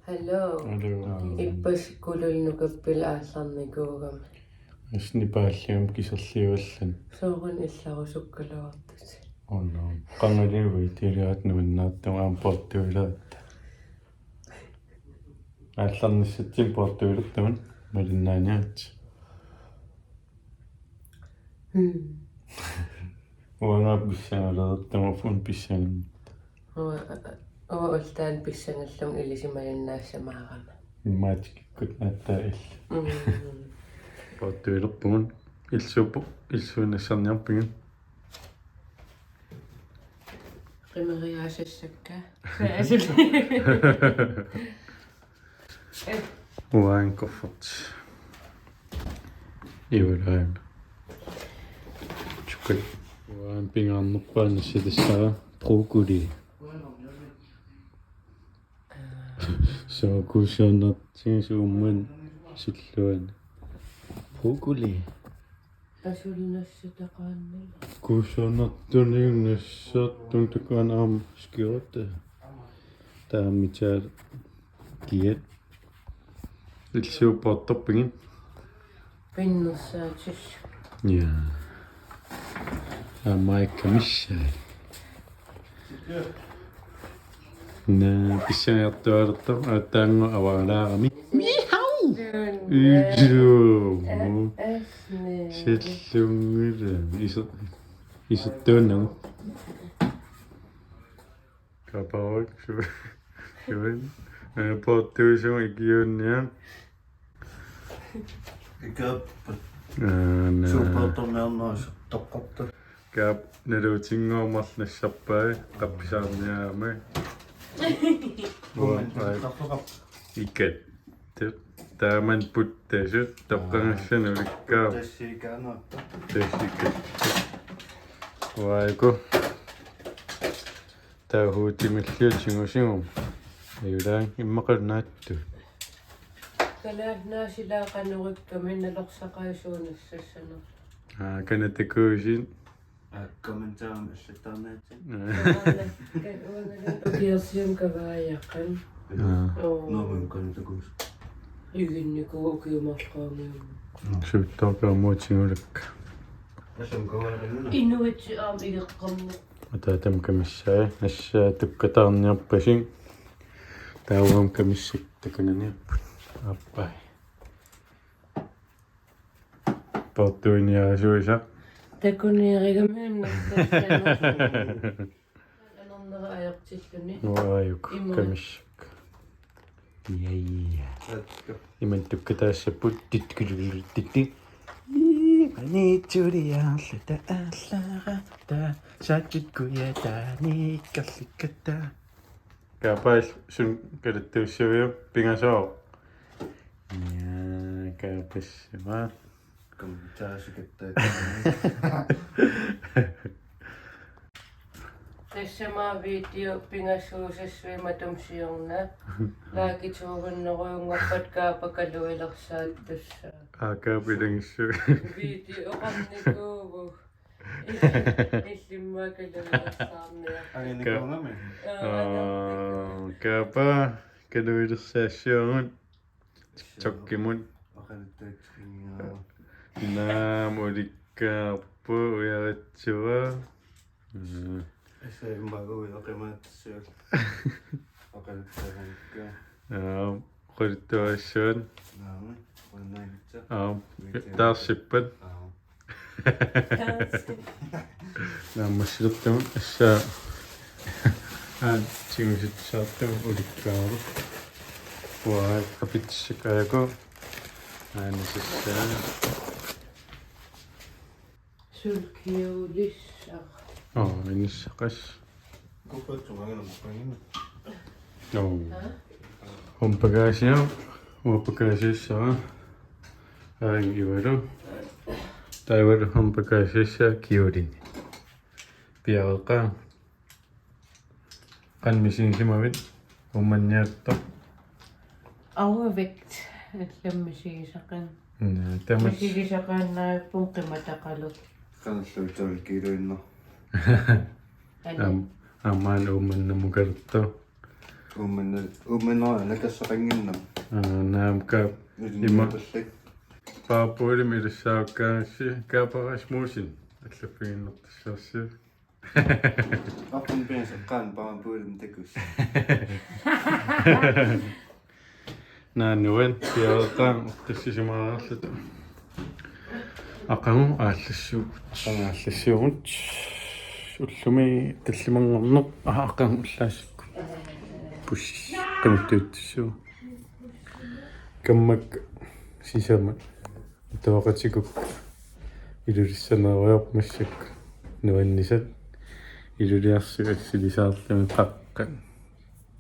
Hello. Ippasikkululnukappila aallarnikuugam. Snipaallium kiserliuallan. Soorun illarusukkaluartus. Oh no. Qangaliuvi tiliat nuinnaattum aamportuilaat. Aallarnissatsim portuilertuman malinnaaniat. Uangaappissangalertama fun pissangan. Ultaan pissangallum ilisimalinnaassamаарama. Maatikikut naattaaill. Portuilerpumun ilsuunassarniarpigun. Qimeriaasassakka. Uankorfort. Ivalulu. Chukut. Uan pingaarnerpaanassatissara broccoli. So kuusiornertiis uumman silluan. Broccoli. Asulnassataqaannala. Kuusiornertuniunnassartun tukaan aam skiotta. Taamitaal kiat. Ilsuuportorpingin. Pinnussaatis. Ja. Maikkamissaan. Na pissangertualertam aataango avalaarami. Mihau. Ijo. Sillungula. Isertuunnagu. Kaparak suin. Portuisuun ikiunniam. Ikap. Supertornernaas toqqorta. Kap naluutinngormarnassarpai qappisaarniaama. Ikat. Taaman puttasut toqqangassanu ulikkaa. Tassiikaanaarta. Tassikat. Waiko. Taahuutimilliutingusigum. Ayulaan immaqarnaattu. Kalaahnaasilaaqanurikkamin nalorsaqaisuunassassanu. Kanatakuusin. Kommentaaram allattarnaatsin. Ukiarsium kavaajaqan. Noorun kanatakuus. Iginniku ukiumarqaangium. Suuttorkaamuutingulakka. Asam kavalaqannuna. Inuit aam igeqqammu. Ataatam kamissаа assaa tukkataarniarpasin. Taawam kamissak takananiarput. Appai. Portuiniarasuisa. Takuniarigamuunnassassaanu. Anarnera ajortilluni. Nuajuk kamissak. Jai. Iman tukkataassaput titkululitti. Manitsuliaarlata aallara ta saattikkuya taaniikkarlikkata. Kaapais sun kalattuussavia pingasoo. Ja kaapissama. Kommentaasikattaa. Tassamaa video pingassuusassuimatumsiorna. Laakituurunneruungorpat kaapakaluilersaattussa. Kaapilangissu. Video oqarnikuugu. Illimmaakaluilersaarnia. Anginikuungami. Kaapa kaluilersaassuarun. Tokkimun. Oqanittaaksingaa. Naamulikkaarpu uyaratsuva. Asa imbaagui oqimaatsuul. Oqanittaakangikkaa. Qultuassuun. Naami. Qunnaagitsa. Taarsippat. Naammassiluttum assaa tingusitsaartum ulikkaaru. Waa kapitsakayaku. Aanisassaa. Sulkiulissaq. Inissaqas. Kupatsumaagana muqangina. Humpagaasiu. Humpagaasiissara. Ivalu. Taivalu humpagaasiissa kiulini. Piareqaa. Qanmisinsimavit ummanniarto. Auavekt allamisigisaqan. Tamas Misigisaqaannaappuun qimataqalut. Qanalluutal kiluinno. Amaan uummannamukarto. Uummannaq nakassaqanginnam. Naam kaap Nudinniatallik. paapuilim ilissaakkaangassi kaaparasmuusin allappiginnertissaarsi. Appun piansaqqaan paapuilim takus. Naanuan piareqaan tassisimaarallata. Aqangu aallassuugut ullumi tallimanngorneq aqangu ullaassikku pus qamuttuutsuu kammak sisama tawaqatikuk ilulissaneeriormassak nuannisat iluliarsu assilisaarlumi qaqqan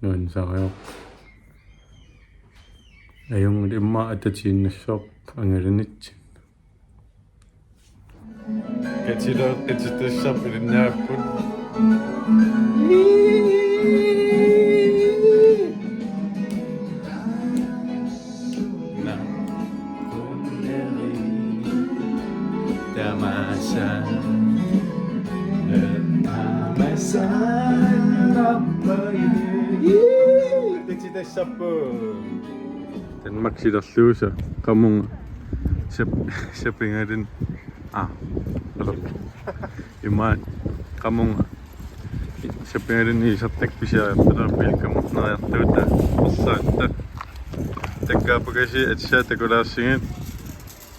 nuansarior ayungul imma atatiinnassooq angalanitsin Katiloot katitassap ilinnaaput Tän maksilerluusa qamunga sapingalin Imaan qamunga sapingalin isartak pisiaarpilqamu neriartuuta persaatta takkaapakasi atsaatakulaarsingit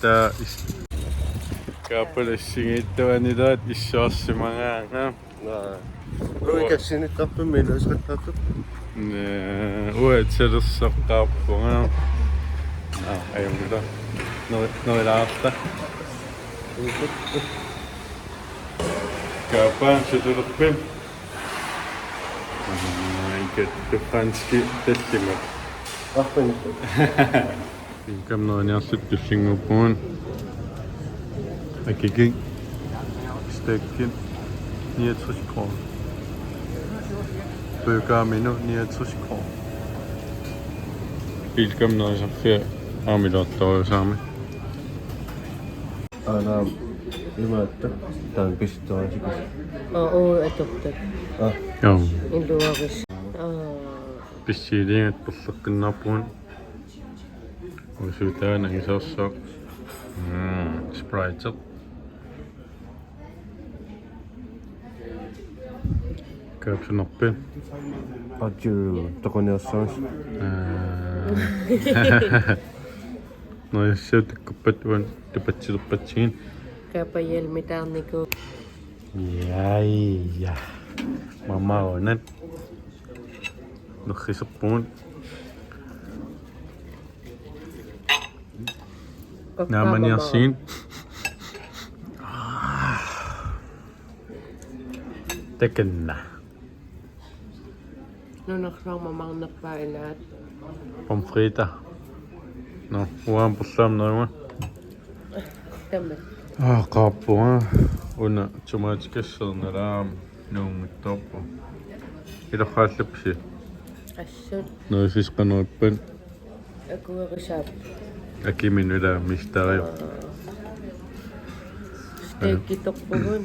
taa kaapalassigiittavanilaat issuarsimangaanga Uikassinittarpumi iluisqattaartup. uatsalersaqqaarpunga ayungila nerilaarta Kapan suturuppim? Ikat tuqanski tassimat. Appun. Inkam noaniarsut tussingupuun. Akikin stekkin 69 kroner. Bøgermenu 69 kroner. Ilkam noaniarfia aamilaattoru saami. Naam. Imaatta. Taan pistoasikus. Oo, atoktat. Joo. Iluaris. Pissiiliingat perleqqinnaarpuun. Usuutaana isoorsoq. Sprite. Kaapsunerpin. Aju toquniarsaas. Nojassut kuppatuan tupatsilerpatsigin. Kapayelmitarniku. Ja. Mama onat. Nukhisappuun. Naamaniarsiin. Tekenna. Nunaqsormamaqnerpaainaat. Pommes frites. No, uaan pullaamneruma. Tammat. Qaappunga una tomaatikassernalaam nuunguttorpu. Ilorraallapsi. Assut Noisisqanerippan akuerisaap. akiminula mistario. Steikkitorpugun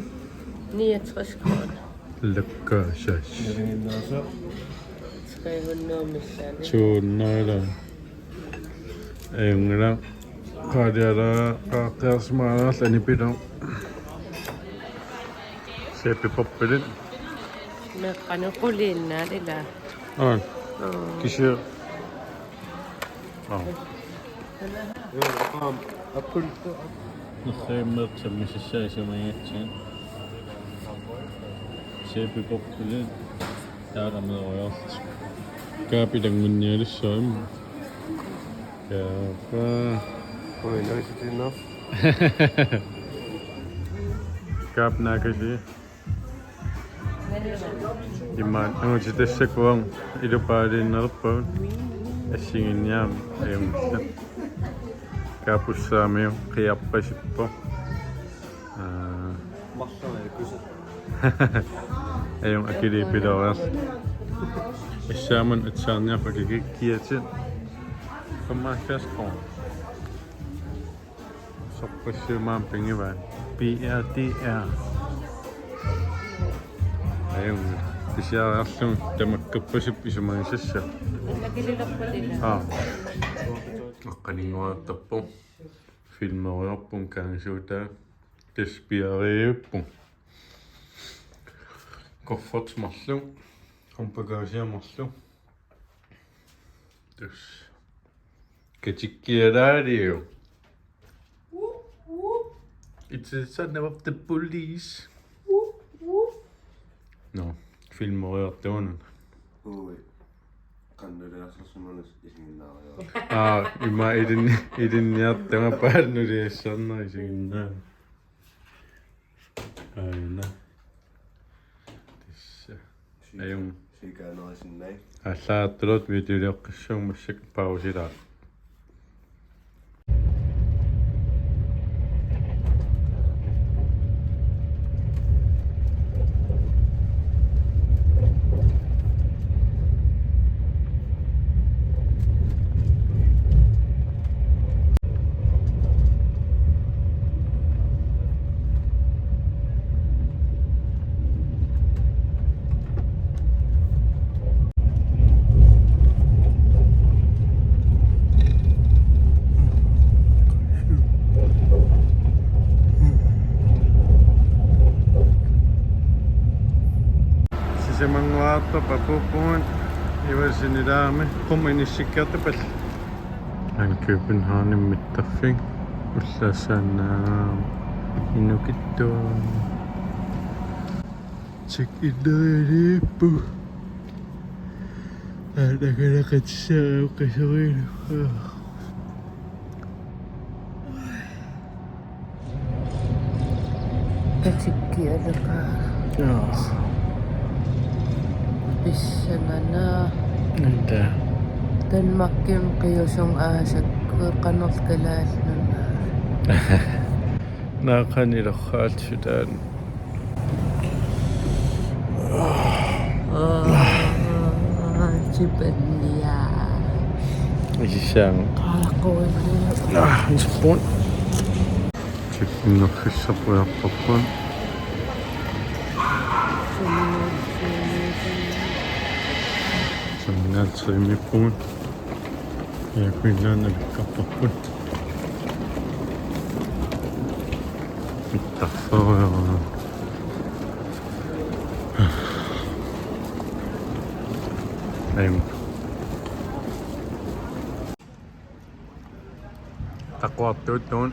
69 kroner. Lakkaasas. Neringinnaasa. 300 missaani. Suunnaila. Ayungila qaadiala qaaqqiarsmaalaarla anipilo. Seeppiporpilit. Meqqanequliinnaat ila. Kishir. Appun. Nusseimmertsammisissaisumagiatsin. Seeppiporpilit. Taarameeriorti. Kaapilangunnialussaim. Kaapa. Oi, naisitiinnaaf. Kaapnaakasi. Immaan angutitassakkuang ilupaaliinnerpun assinginniaam ayungilla. Kaapussaamiu qiarpasippo. Marsana kyse. Ayung akiliipiloriars. Assaamun atsaarniarpakiki kiatit. 75 kroner. Soppassiumaam pingivaan. BRDR. Ayungilla. Pisiaarlum tamakkappasip isumanisassa. Nakililokpalila. Aqqaninguartarpum filmeriorpum kaangsuutaa kaspiariippum koffertsmarlu kompagaasiamarlu tus katikkialaaliu. It's the son of the police. No, filmeriortuunun. Ui. Kannuderassassunnus isinnaario. Ima idinniartanga paannuliassarna isinnaa. Aina. Tissa. Ayum. Sikäänaisinnej. Allaattulut viitylioqqissuummassak pausilaa. Sisemanguarto papupuun ivasinilaamme qumminissikkiartupal an København mittaffing ullaassaannaa inukittua check-in-neriippu aanakalaqatissaa qisoriinu Katikkialakaa. Pissangana. Anda. Danmarkim qiyusung aasakku qanerlkalaalluna. Naaqanilorraatsutaan Chibannia. isissaang Qaaqquillu. isqun check-in-nerrissarpuarparpun Seminaartrimippuun yakuinnaanavikkarparpun mittarforiora ayum taqquartuut tuun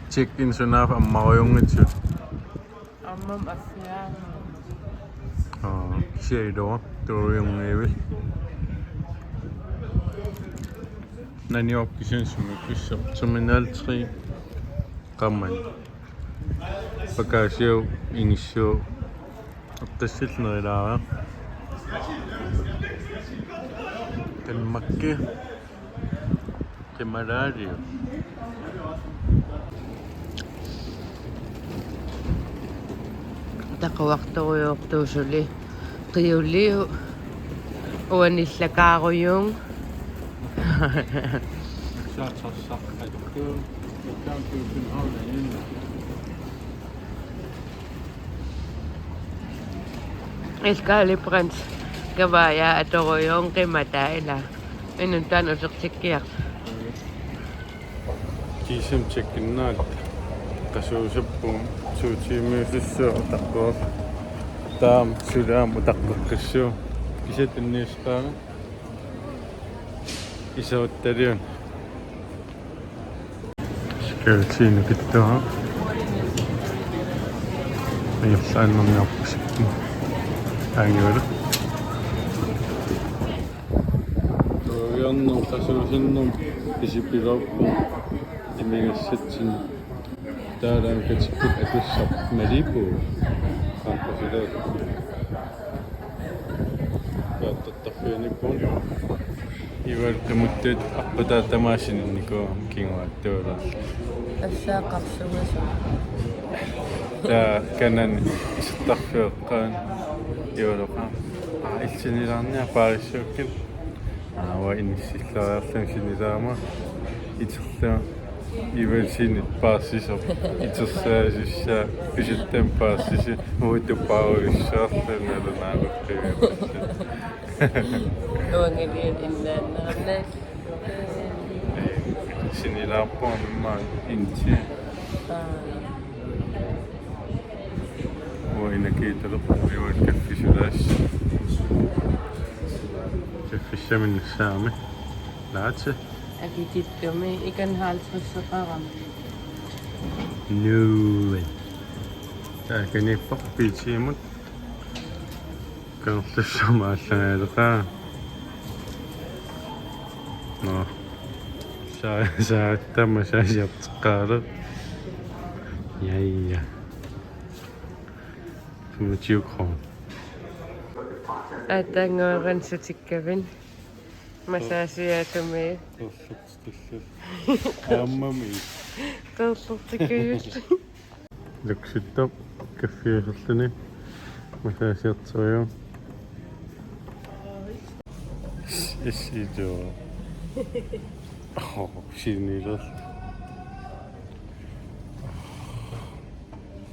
check-in sunaaf ammariungitsut Ammam affiaama. Kisiaidoa tuuriungiivil naniorkisensumikkissa terminal 3 qamman bagaasiu ingissuu eqqissilnerilaara Danmarkki Temalaaliu Taqquartoruyortuusuli qiyulliu uanillakaaruyung Iskaliprans kavaya atoruyung qimataila inun tan usertikkiart Kisum check-innaat qasuusappuum suutiimiusussuo taqquaq taam sulaam utaqqaqqissuu isatinniisqaanga isauttaliun security-nukittua ayerlaannarniarpusikki aangivulu tuaviarnum qasuusinnum isipilauppu imigassatsin taalaam katikkut akussar malipu qaanqasilaat kaattartarfianippuun ivalqimuttuut arputaatamaasininnikuu kinguattuulaa Assaaqarsumasu taa kanan istarfiuqqaan iuluqaa itsinilaarnia paarissuukkil wa inissillariarlum sinilaama iterlua Ivalulu paassisor itersaasissaa pisattam paassisi muutupaaruissaarlunalunaarukkagapassa Uangalian innaannaarnaas. sinilaarpuarnimmaa intia uinakiitaleq ivat kaffisulaas kaffissaminnissaami laatse Akitittumi ikan 50 Nuwe. Taakanippaq piitsiimut kangerlussamaallangaaleqaa. No. Saattamma saasiarteqqaale. Jaija. Tumutiukron. Atangooransutikkavan masaasiaatumi Ammami. qerllertikuyut Luksittaq kaffiiserluni masaasiarteriu. Issiitoo. Siniler.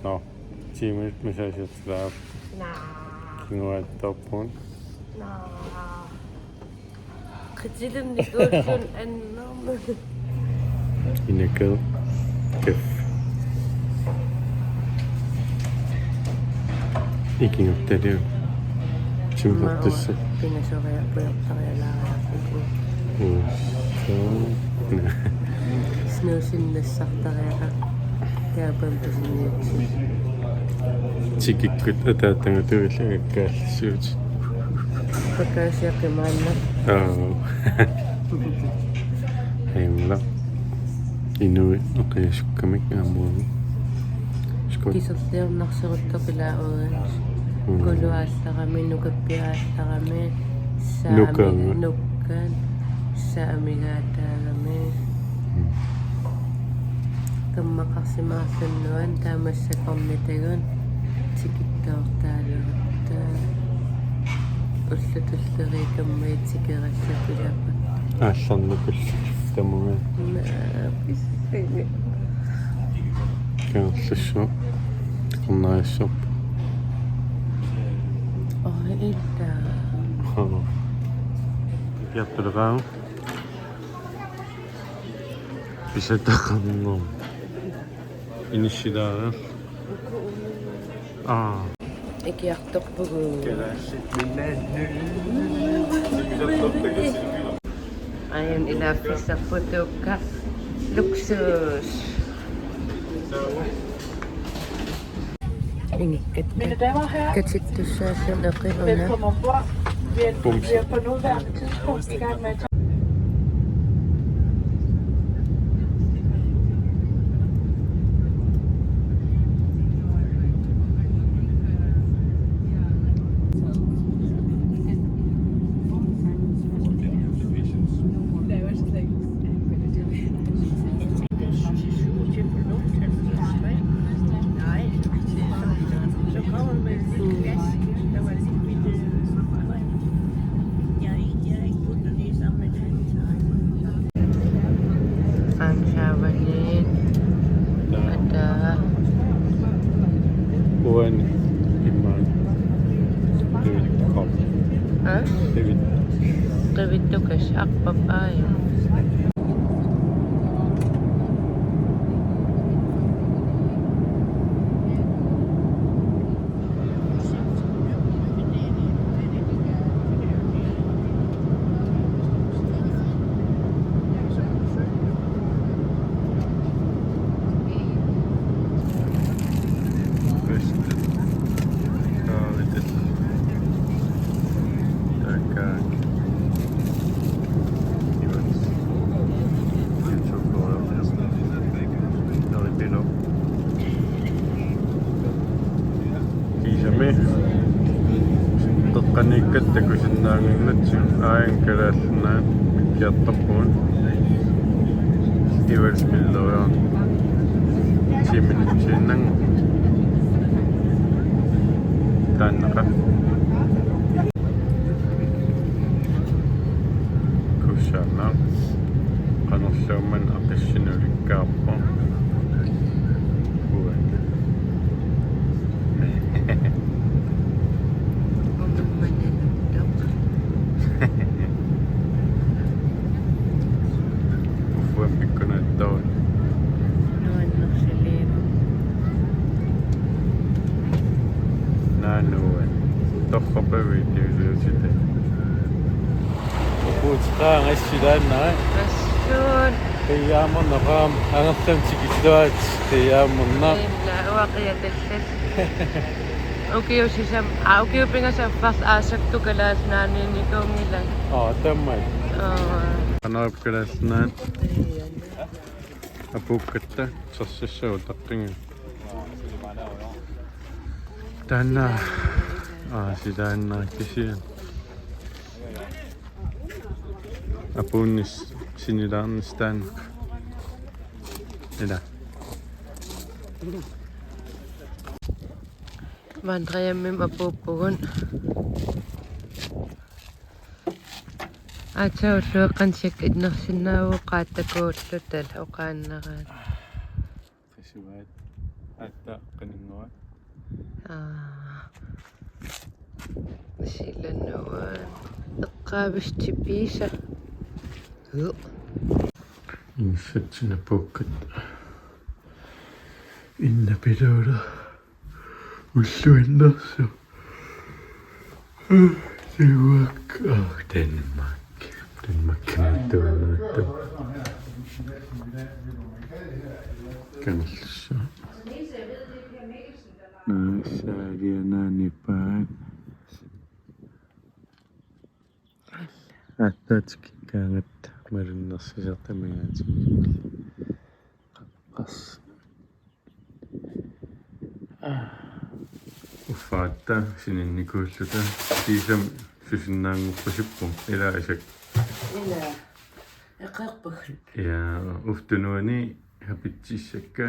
No, tiimit masaasiarteraap. Kinguattappuun. qitilernikуулsun annerma Inakal kaf. Ikingattaliu. Simmertissa. pinasoriarpuyortarialaariarpuku So. snuusinnassartariara taapam pasiniutsi Tikikkut ataatangatuillagakkaallsuut. pakkaasiaqimaanna Heimla. Inui oqiasukkamik aamuami. Skot. kiserliornarseruttoqilaa kuluaallarami nukappiaallarami Nukanga. nukkaan saamigaataagami kammaqarsimaarlannuan taamassakornitagun tikittoortaalерта уллутуллери каммаитсикераллаппилаппа Аалларнукул тамуга. писсини Кааллассуу. Qernaassup. оилта Яттулегаа. Писатақарнерм. Инissилаара. икиарторпугу айан илааффиссарпутуукка луксус Mine damer og herrer, катиттуссааллун эқивуна velkommen ombord. Vi Bums. er på nuværende tidspunkt i gang med at Anshawanin ada Uan iman. David Cobb. David. qivittukas aqpapaayu Qanikkattukusinnaanginnatsu aayankalaallunaat mikkiartarpuun ivalspilleriaa siminnitsiinnang taannaqa kussaanaa qanerluumman aqissunulikkaarpo uat ufuam pikkunattavat naanuat torqapaviitiuluusita upuutiqaang assilaannaa Assun. Qiyaamorneqaam angerlamtikilluat qiyaamornaq Uaqiatallat. Ukiusisam ukiupingasaffars aasaktukalaas naaniinikuungilan. tammai anarapkalasnaat apukkatta sersassau taqqinga taanna silaannaa kisian apuunnis sinilaarnis taanneq ila Vandriammim apuppugun. Atsaullueqqansak innersinnaavuqaattakuullutal oqaannaqaat. fisivaat atta qaninnuat Silannuan. Eqqaavistipiisa. insatsina pukkat innapiluula ulluinnersu Danmark Danmarkkinattuunnaattu kanallussa saalianaanipaat аттаатиккаангат малуннерсисертамигаатигилли qaqqas уффаатта сининникууллута тиисам сусиннаангуппасиппу ила исак Ila. Eqarpagul. я уфтунуани хапитсиссакка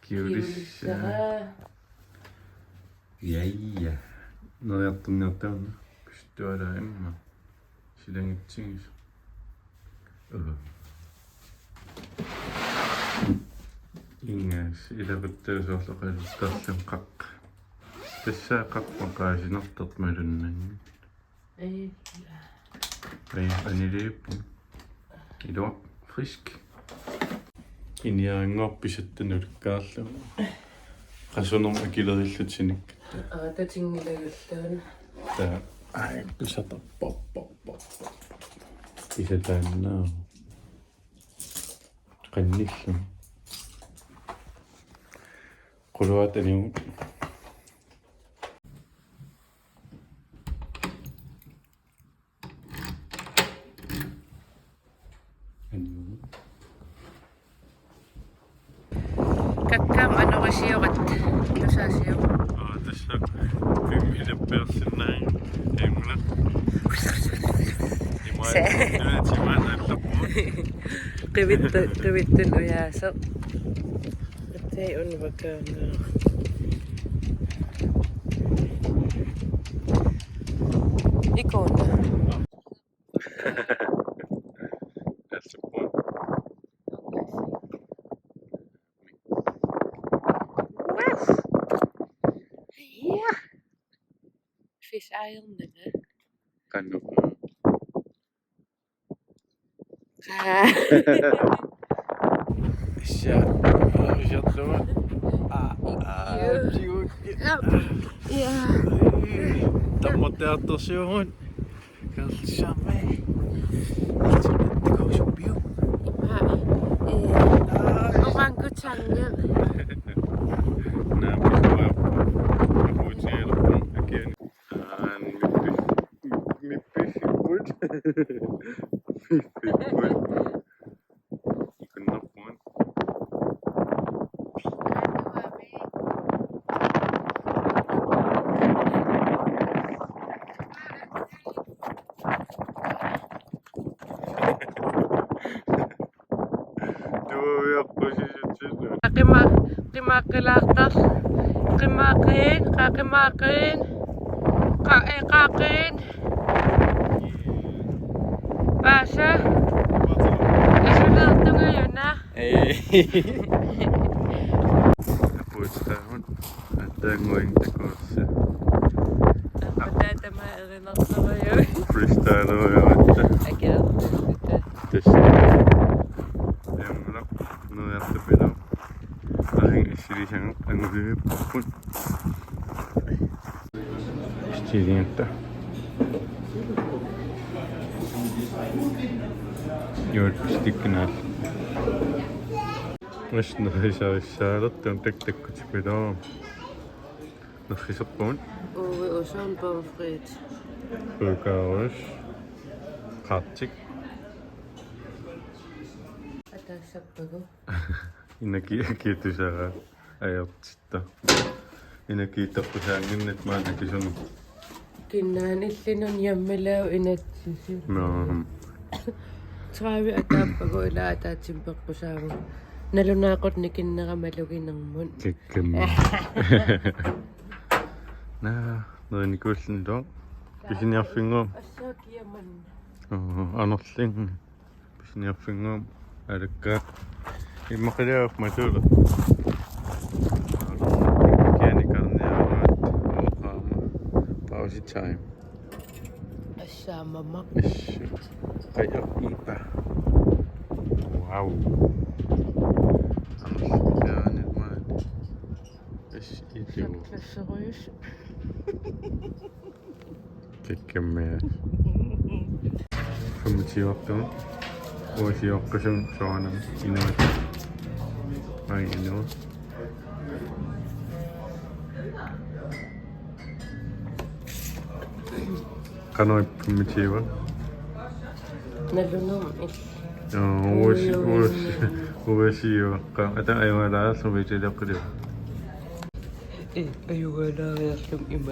киулисса яйя нояртунниартаана пистуала имма силангитсигис ингас илаваттаасоорлоқалуттарлам қақ тассаа қақпақаасинартарт малуннанни анилииппу илуақ фриск иниаангорписаттануликкаарлу qassunum akilerillatsinik Tatingilagulluun. ta pisatapparparpar isataannaa qannillum quluataniu Kakkam anorisiurat. Lusasiu. tässä pimmileppeersinnain emla Qivittun uyaaseq. Tay unvakaanaa. Ikona. Fish ayırmadı. kannu issa arjatluwa Ja. tammatteartorsiugun kalsarmai itsinattikausupiu Orang kucangnya. naamisuaappu apuutigilerpun akiani mippiffiput ikunnerpuan tuaviarpusisutsillu Qimaqilaartar. Qimaaqin. Paasa. Asulut. Puhutaan. Tangoin takossa. Tämä erinnertava jo. Freestyle oivatta. Äkkiä. Tässä. Emmalla. Nujattapino. Ahin issilisen angulipuppun. Istiliintä. Juurpistikkinä. Mas nahisaissaarot on tektekkutsipidoo. Nahisoppuun. Uwe osan pomfrit. Pulkaus. Katsik. Atassappago. Kiitusara ajatsitta. Kiittoppusaangin, että mä ainakin sun. Kinnaan illin jammelau inatsisi. No. Traavi atappago ila ataatsimperpusaamu. Nalunaaqorni kinneramaluginnermun. Kikkemmin. Nää, noin kuullin tuon. Pisin jaffingo. Assaakiaman. Anorling. Pisin jaffingo. Älkää. Immakaliauk mä tulla. Pausi time. Assaamama. Kayak iba. Wow. Anorling nyt mä. Idiot. Saklasseruus. Kikkemmin. Kummutsijohtoon. Vuosijohtoisen saanan inoita. Vai inoa. Kanoi kummutsijoa. Nalunum il. Joo, vuosijohtoon. Ata aivan sovitelijohtoon. Ayugalaareerlum ima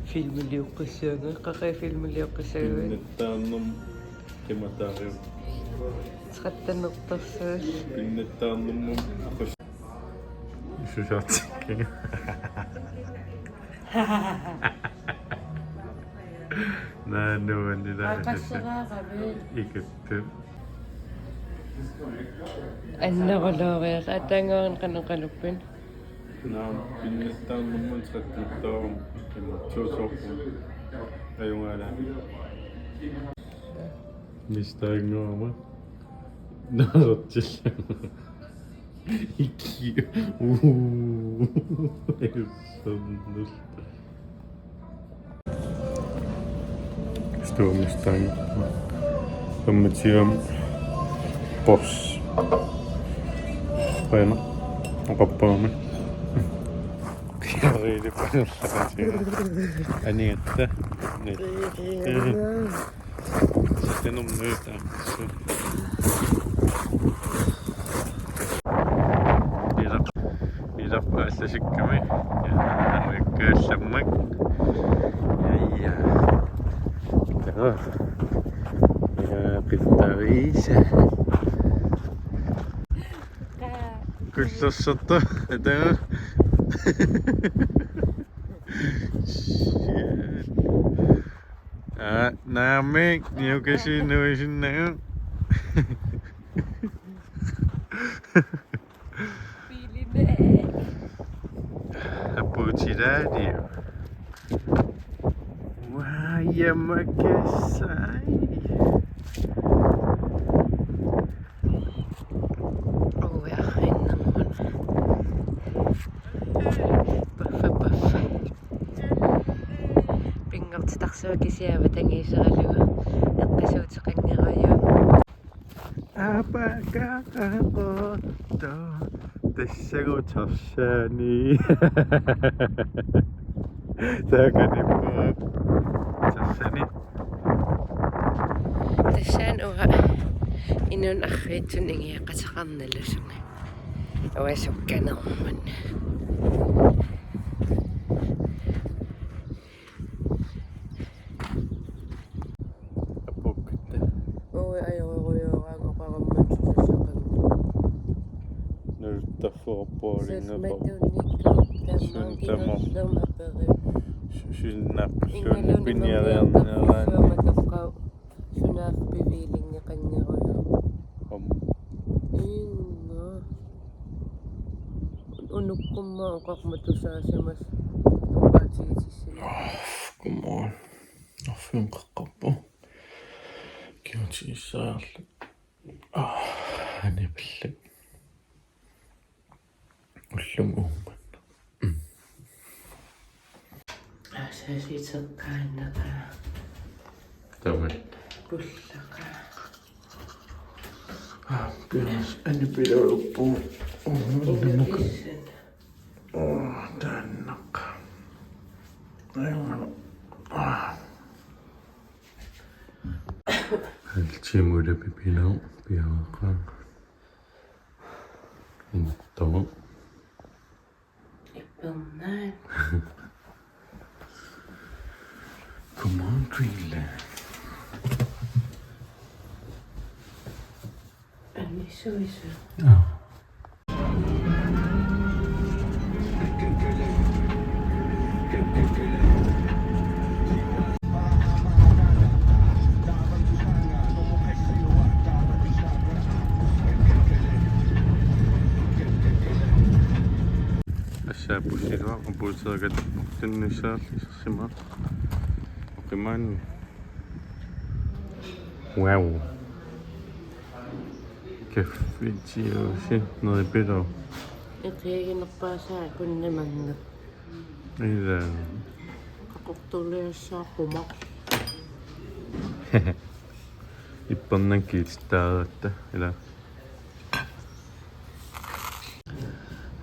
filmiliuqqissaanga qaqifilmiliuqqissaanga Pinnettaannum kimataariu. trattannertarsaas Pinnettaannum aqus. Susatsikki. Nää nuunilla. aqasseraaqavi Ikettu. аннерулоoriaq атангорн qanoqaluppin Nää pinnettaannum trattannertarum. Tuusorpun. Ajungala. Mistä ingoama? Narotsilla. Iki. Sonnus. Stormistang. Kommentsiam. Boss. Paina. Kappaamme. Riidi paljon läpäisiä. Niin, että nyt. Sitten on myötä. Niitä päästä sikkämme. Ja oikeassamme. Ja. Joo. Ja pitää viisä. Kussassatta. Etä. Näemme, niukesin noisin näin. fiiline Puhutaan jo. Vaajamakasai. oja ennamman paffa pingertitarsuakisiava tangiiseraluga eqqasuutiqanngerayu Apakaqaqotto tassagutarsaani. Taakanippu tassani. тассаан уга инун арриитсун ингиаққатеқарналусунга уасукканерман Apukta. уи аёруйоораангоқарамман сусаққан Nultaforpoolingepo. сулматуникку таммаан апери Synnapsun pinjalearneraan. матафқау сунаах пивилингеқангеруйо инно unukkumma uqarmatusaasimas uqaatigisissina Godmorgen. Og fyren qaqqarpu. Kiutigissaarlu. Anipallat. Ullum Uummannaq. асааситеркааннака Tavat. пуллака Piras anipiloruppu. Uummannaq. иссан Taannaq. Ayvana. Altimula pipinau piaqaan. Intavu. иппернаан Godmorgen, Greenland. аннисуиса Ja. Assaappussiluaq upuuterigataqportinnissaarlissersimaaq oqimaanni wow kaffitiusi neripilo иқиагинерпаасаа куннамангат ила қақортулиассааққумақ иппернанкиитстаараатта ила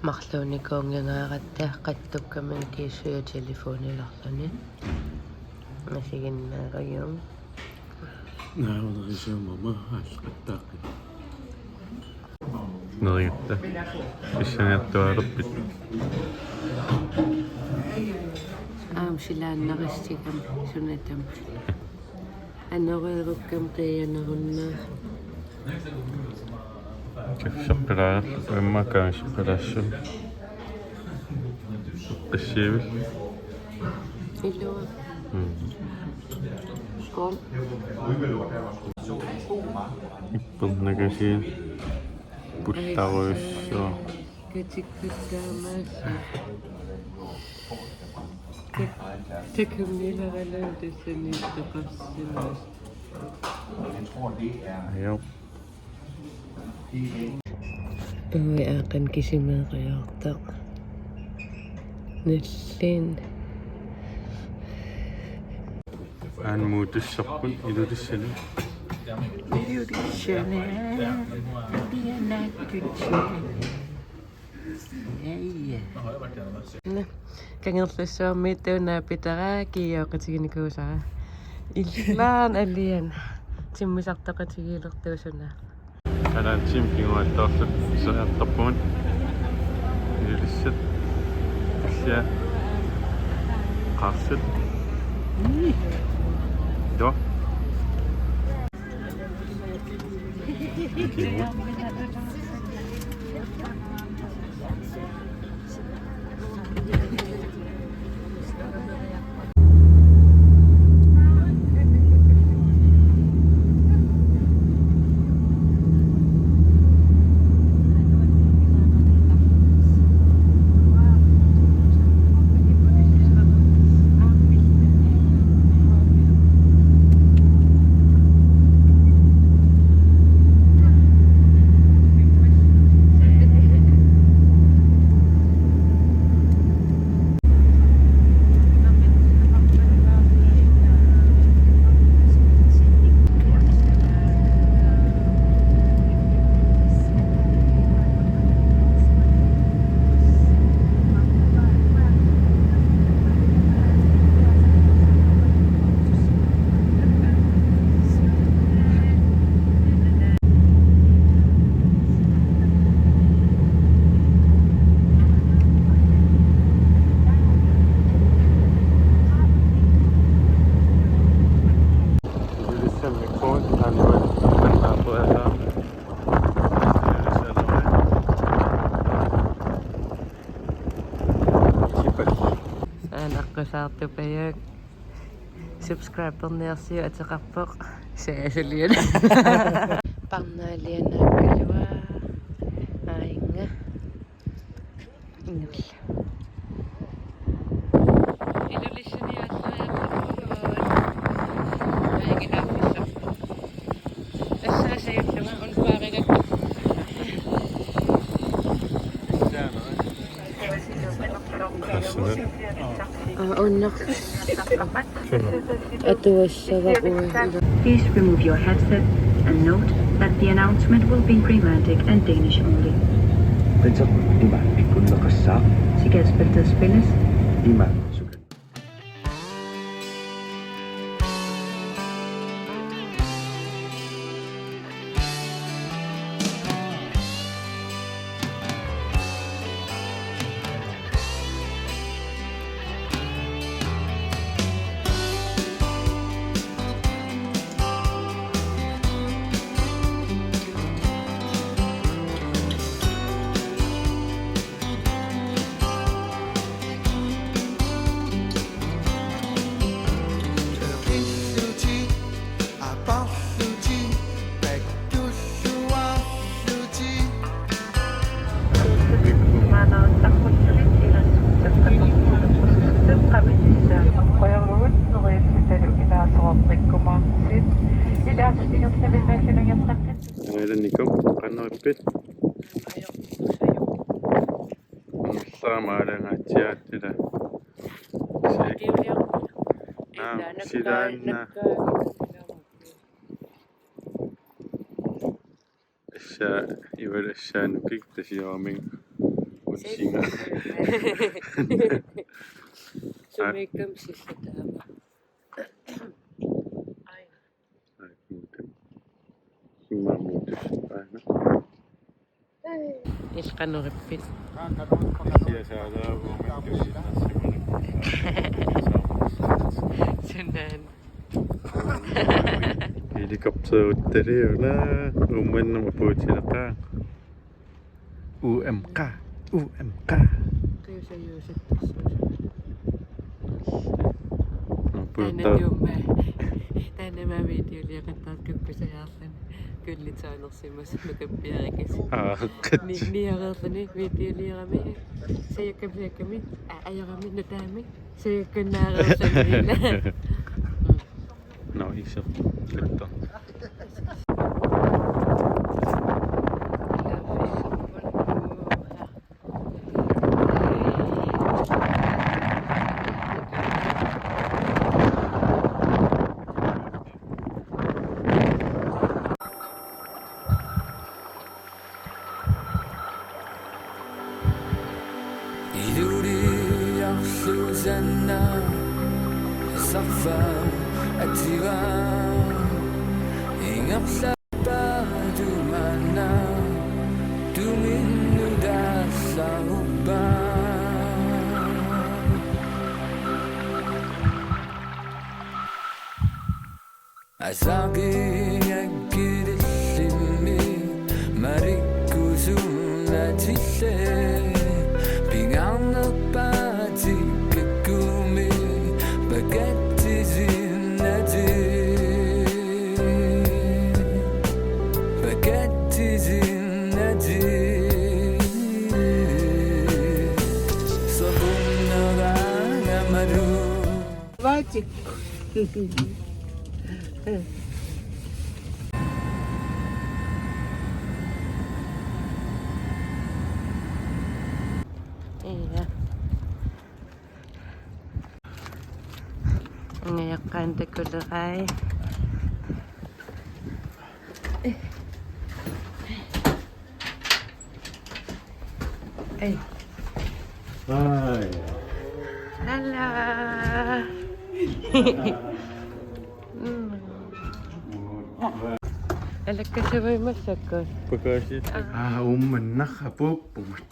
марлууникоонгангааратта қаттуккаман кииссуя телефониларлани насигиннаагаюм нааруунерисуумама ааллақаттааққи неригатта иссанертуалерпит силааннаристикам сунатам анериеруккам қиянеруннаа каффеққилаарлу иммакаашиққилаассу қиссиивил илуа скон иппернагасиа пулларуйуссуа катиккаамаасса тэкэмнилералаа тассаниттеқарсимаас аё ой ақан кисимеэриартақ наллин аанмуутуссарпут илулиссани юришана дианаттутси кангерлуссуарми туунаа питераа киоқатигиникуусара иллаан аллиан тиммисартоқатигиилертуусуна алаатсим кигуаттоорлут саартарпугут илулиссат аллаа қарсут да Saartupajak subscriber-nersiu ateqarpoq saasalian parnaalianaakkalua aingga Ingerla. Ilulissani allariaqarluun. Aiginaafissa. Tässä seittymä on paarikat. Onnaq. Atuassava Please remove your headset and note that the announcement will be Romantic and Danish only. Pensab ima ikun nakasa Sikkerhedsbæltet spændes. ima. Näillä nikom kannoippit. Saamaadangatiattila. Sidaanna. Ivallu tasiorming utsinga. Sumikkam sissataama. Ilqanurippit. Sunnaan. Helikopteruttaliula Uummannaq puutilaqa. Uummannaq. Tänne mä videoliiqattaat kukkusajaarlan kullitsaanersimas nukappiarikis. Niareerlani videoliiqami sayakkamsiakkami ajorami nutaami sayakkunaareersanniila. No iso letto. Susanna Safa Atiwa Ingapsa Padumana Tuminunda sa uban Asagin agkidilimi Marikusun atile Pingang na pati Iya. Ngayakkan tekulukai. Ay. Hai. Lala. Alakka sabay masakot. Bagage. Uummannaq apuuppumat.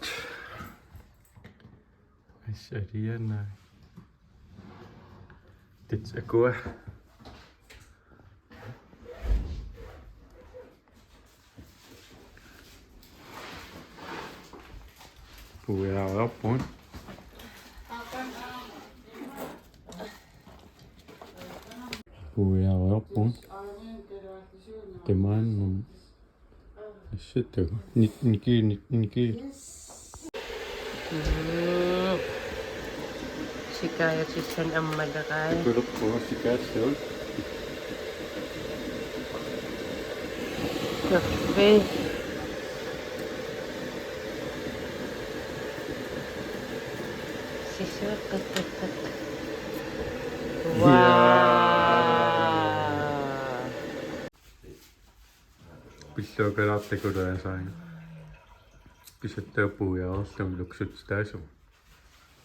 Assariana. Tits akua. Puujaarappun. Puujaarappun. Teman Shit, niki. Sikayatisen ang malakay. Kulok ko si Castle. Kafe. Sisukot. Wow. Pistää karaattekoda ja sain. Pistettää puuja ostan luksut sitä sun.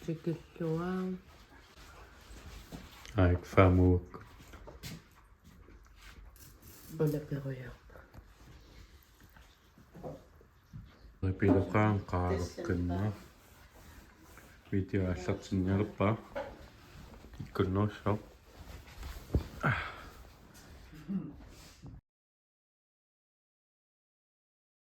Sikittuaan. Aik famuuk. Wala peruja. Pidetään kaarokkenna. Video assatsin jalpaa. Ikkunnossa.